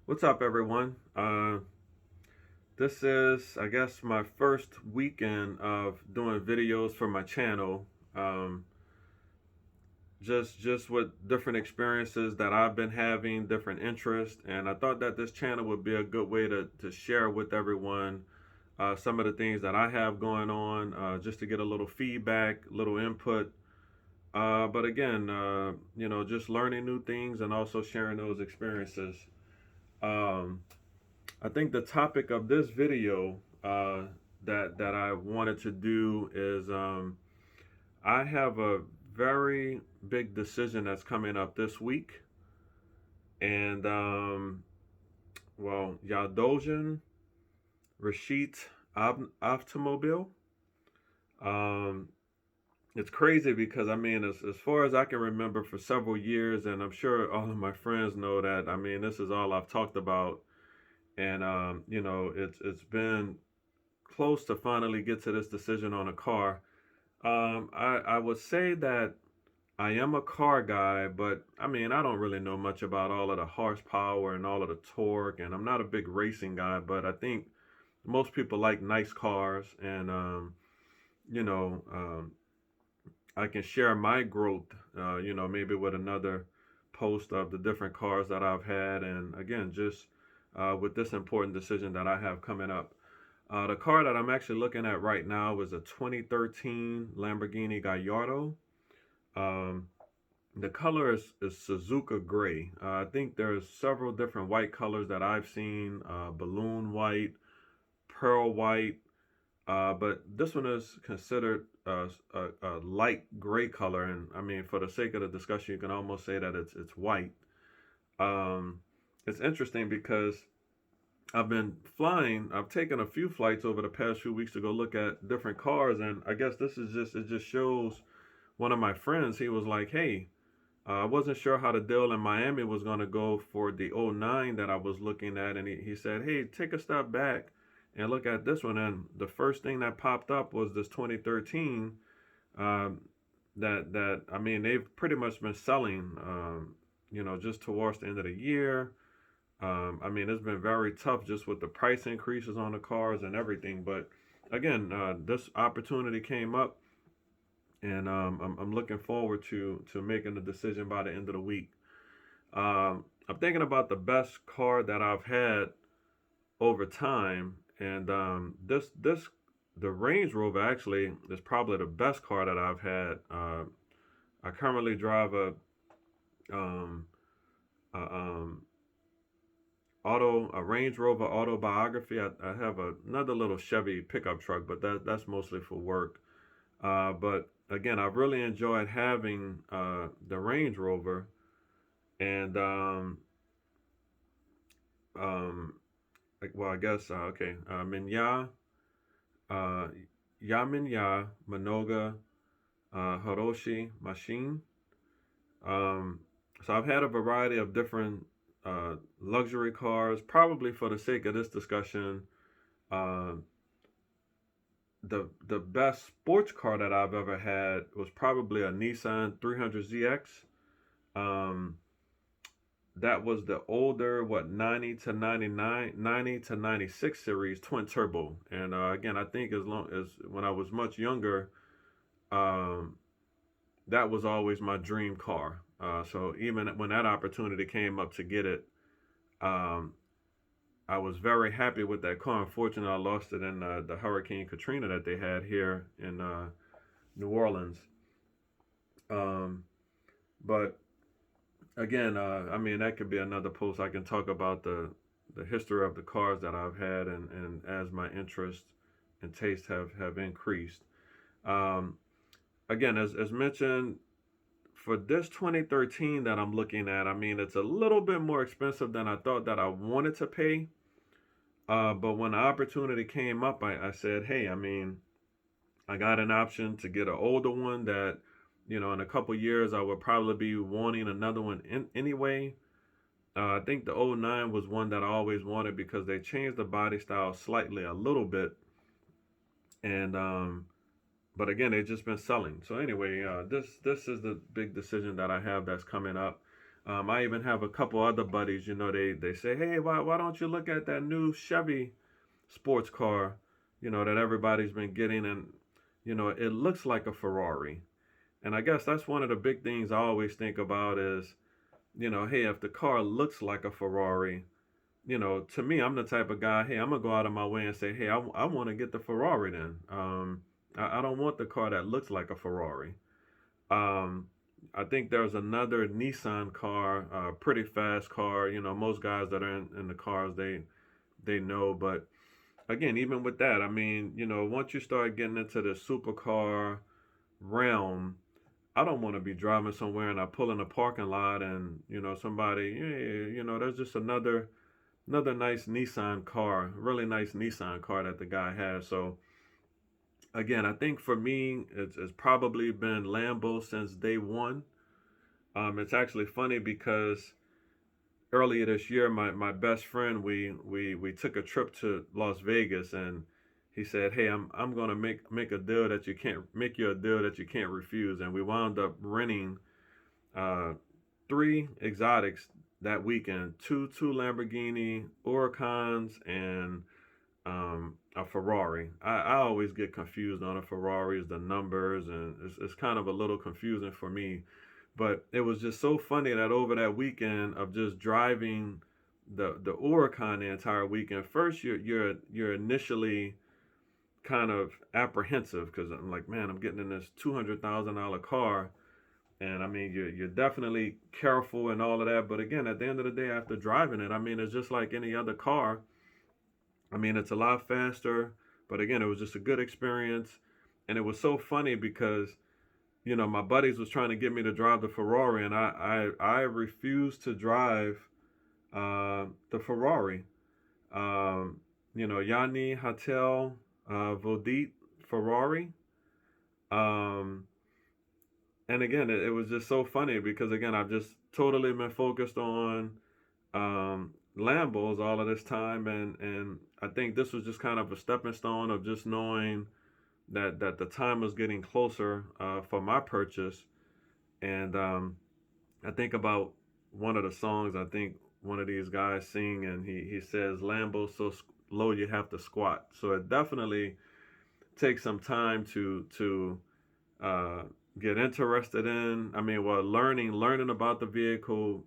What's up, everyone? This is, I guess, my first weekend of doing videos for my channel. Um, just with different experiences that I've been having, different interests, and I thought that this channel would be a good way to share with everyone some of the things that I have going on, just to get a little feedback, little input. But again, just learning new things and also sharing those experiences. Um, I think the topic of this video that I wanted to do is I have a very big decision that's coming up this week, and Yaldojan Rashid Automobile. Um, it's crazy because I mean, as far as I can remember, for several years, and I'm sure all of my friends know that. I mean, this is all I've talked about, and it's been close to finally get to this decision on a car. I would say that I am a car guy, but I mean, I don't really know much about all of the horsepower and all of the torque, and I'm not a big racing guy, but I think most people like nice cars, and you know, um, I can share my growth, maybe with another post of the different cars that I've had, and again, just with this important decision that I have coming up. The car that I'm actually looking at right now is a 2013 Lamborghini Gallardo. Um, the color is Suzuka gray. I think there's several different white colors that I've seen: balloon white, pearl white, but this one is considered a light gray color. And I mean, for the sake of the discussion, you can almost say that it's white. Um, it's interesting because I've been flying. I've taken a few flights over the past few weeks to go look at different cars, and I guess this is just it just shows one of my friends. He was like, "Hey, I wasn't sure how the deal in Miami was going to go for the '09 that I was looking at," and he said, "Hey, take a step back and look at this one." And the first thing that popped up was this 2013. Um, that I mean, they've pretty much been selling, just towards the end of the year. I mean, it's been very tough just with the price increases on the cars and everything. But again, this opportunity came up, and I'm looking forward to making the decision by the end of the week. I'm thinking about the best car that I've had over time, and the Range Rover actually is probably the best car that I've had. I currently drive um, a a Range Rover autobiography. I have another little Chevy pickup truck, but that's mostly for work. But again, I've really enjoyed having the Range Rover, and um, I guess okay, Minya, uh, Yaminya Manoga Hiroshi Machine. Um, so I've had a variety of different luxury cars. Probably for the sake of this discussion, uh, the best sports car that I've ever had was probably a Nissan 300ZX. Um, that was the older, 90 to 99, 90 to 96 series twin turbo. And again, I think as long as when I was much younger, um, that was always my dream car. So even when that opportunity came up to get it, um, I was very happy with that car. Unfortunately, I lost it in the Hurricane Katrina that they had here in New Orleans. Um, but again, I mean, that could be another post. I can talk about the history of the cars that I've had, and as my interest and taste have increased. Um, Again, as mentioned, for this 2013 that I'm looking at, I mean, it's a little bit more expensive than I thought that I wanted to pay. But when the opportunity came up, I said, hey, I mean, I got an option to get an older one that, in a couple years, I would probably be wanting another one anyway. I think the '09 was one that I always wanted because they changed the body style slightly a little bit. And, but again, they've just been selling. So anyway, this is the big decision that I have that's coming up. I even have a couple other buddies, they say, hey, why don't you look at that new Chevy sports car, that everybody's been getting, and it looks like a Ferrari. And I guess that's one of the big things I always think about is, hey, if the car looks like a Ferrari, to me, I'm the type of guy, hey, I'm gonna go out of my way and say, hey, I want to get the Ferrari then. I don't want the car that looks like a Ferrari. Um, I think there's another Nissan car, pretty fast car. Most guys that are in the cars, they know. But again, even with that, I mean, once you start getting into the supercar realm, I don't want to be driving somewhere and I pull in a parking lot and somebody, yeah, there's just another nice Nissan car, really nice Nissan car that the guy has. So again, I think for me, it's probably been Lambo since day one. It's actually funny because earlier this year, my best friend, we took a trip to Las Vegas, and he said, "Hey, I'm gonna make a deal that you can't make you a deal that you can't refuse." And we wound up renting uh, three exotics that weekend: two Lamborghini Huracans and a Ferrari. I always get confused on the Ferraris, the numbers, and it's kind of a little confusing for me. But it was just so funny that over that weekend of just driving the Huracan the entire weekend. First, you're initially kind of apprehensive because I'm like, man, I'm getting in this $200,000 car, and I mean, you're definitely careful and all of that. But again, at the end of the day, after driving it, I mean, it's just like any other car. I mean, it's a lot faster, but again, it was just a good experience. And it was so funny because, my buddies was trying to get me to drive the Ferrari, and I refused to drive the Ferrari. Yanni Hatel Vodit Ferrari. Um, and again, it was just so funny because, again, I've just totally been focused on Lambos all of this time, and I think this was just kind of a stepping stone of just knowing that the time was getting closer for my purchase. And I think about one of the songs. I think one of these guys sing, and he says, "Lambo so low you have to squat." So it definitely takes some time to uh, get interested in. I mean, well, learning about the vehicle,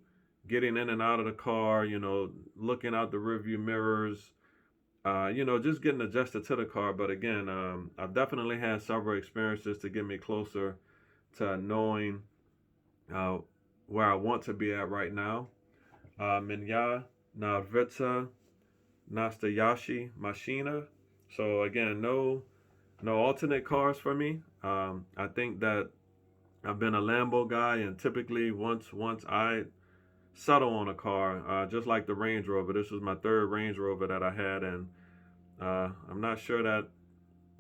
getting in and out of the car. Looking out the rearview mirrors. Just getting adjusted to the car. But again, I've definitely had several experiences to get me closer to knowing uh, where I want to be at right now. Minya Navritsa Nastayashi Machina. So again, no alternate cars for me. I think that I've been a Lambo guy, and typically once I settle on a car, just like the Range Rover. This was my third Range Rover that I had, and I'm not sure that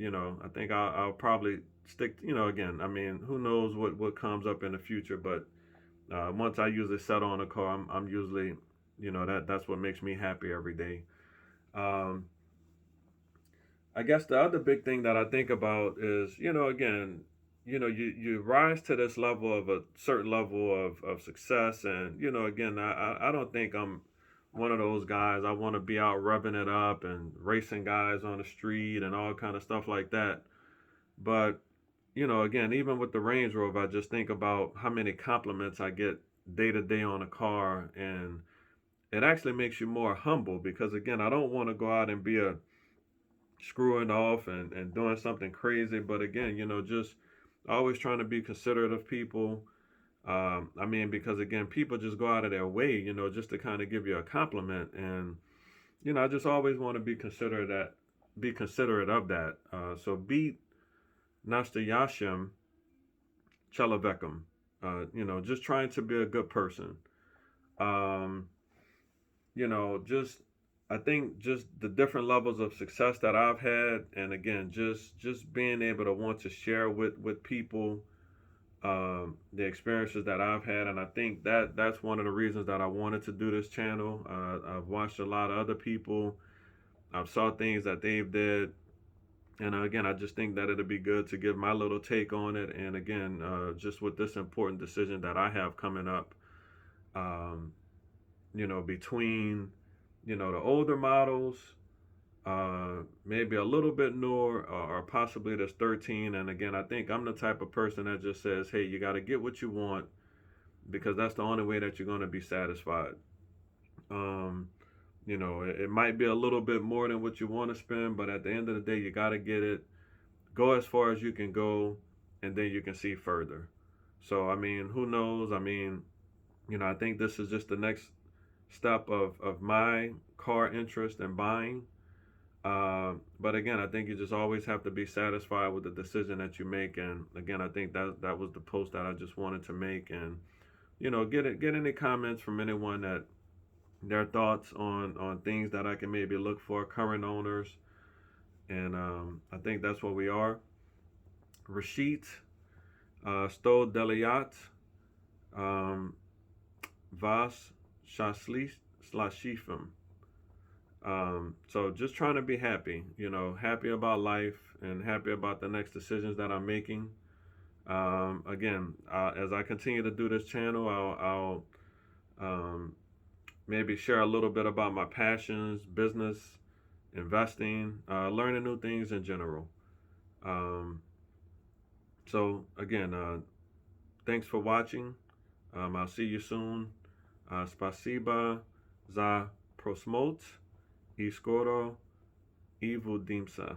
I think I'll probably stick. Again, I mean, who knows what comes up in the future, but once I usually settle on a car, I'm usually that's what makes me happy every day. Um, I guess the other big thing that I think about is, again, you rise to this level of a certain level of success. And, again, I don't think I'm one of those guys. I want to be out revving it up and racing guys on the street and all kind of stuff like that. But, again, even with the Range Rover, I just think about how many compliments I get day to day on a car. And it actually makes you more humble because, again, I don't want to go out and be a screwing off and doing something crazy. But again, just always trying to be considerate of people. I mean, because again, people just go out of their way, just to kind of give you a compliment. And, I just always want to be considerate of that. So beat Nastayashim Chelavekam, just trying to be a good person. Um, just I think just the different levels of success that I've had, and again, just being able to want to share with people the experiences that I've had, and I think that's one of the reasons that I wanted to do this channel. I've watched a lot of other people. I've saw things that they've did, and again, I just think that it'd be good to give my little take on it. And again, just with this important decision that I have coming up, um, between, the older models, maybe a little bit newer, or possibly this 13. And again, I think I'm the type of person that just says, hey, you got to get what you want because that's the only way that you're going to be satisfied. Um, it might be a little bit more than what you want to spend, but at the end of the day, you got to get it. Go as far as you can go, and then you can see further. So, I mean, who knows? I mean, I think this is just the next step of my car interest in buying. But again, I think you just always have to be satisfied with the decision that you make. And again, I think that was the post that I just wanted to make. And get any comments from anyone that their thoughts on things that I can maybe look for, current owners. And I think that's what we are. Rashid, Sto Deliat, um, Vas Slashifim. So just trying to be happy, happy about life and happy about the next decisions that I'm making. Again, as I continue to do this channel, I'll maybe share a little bit about my passions, business, investing, learning new things in general. Um, so again, thanks for watching. I'll see you soon. Spasiba za prosmoc I skoro I vudimsa.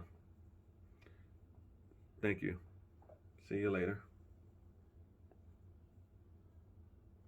Thank you. See you later.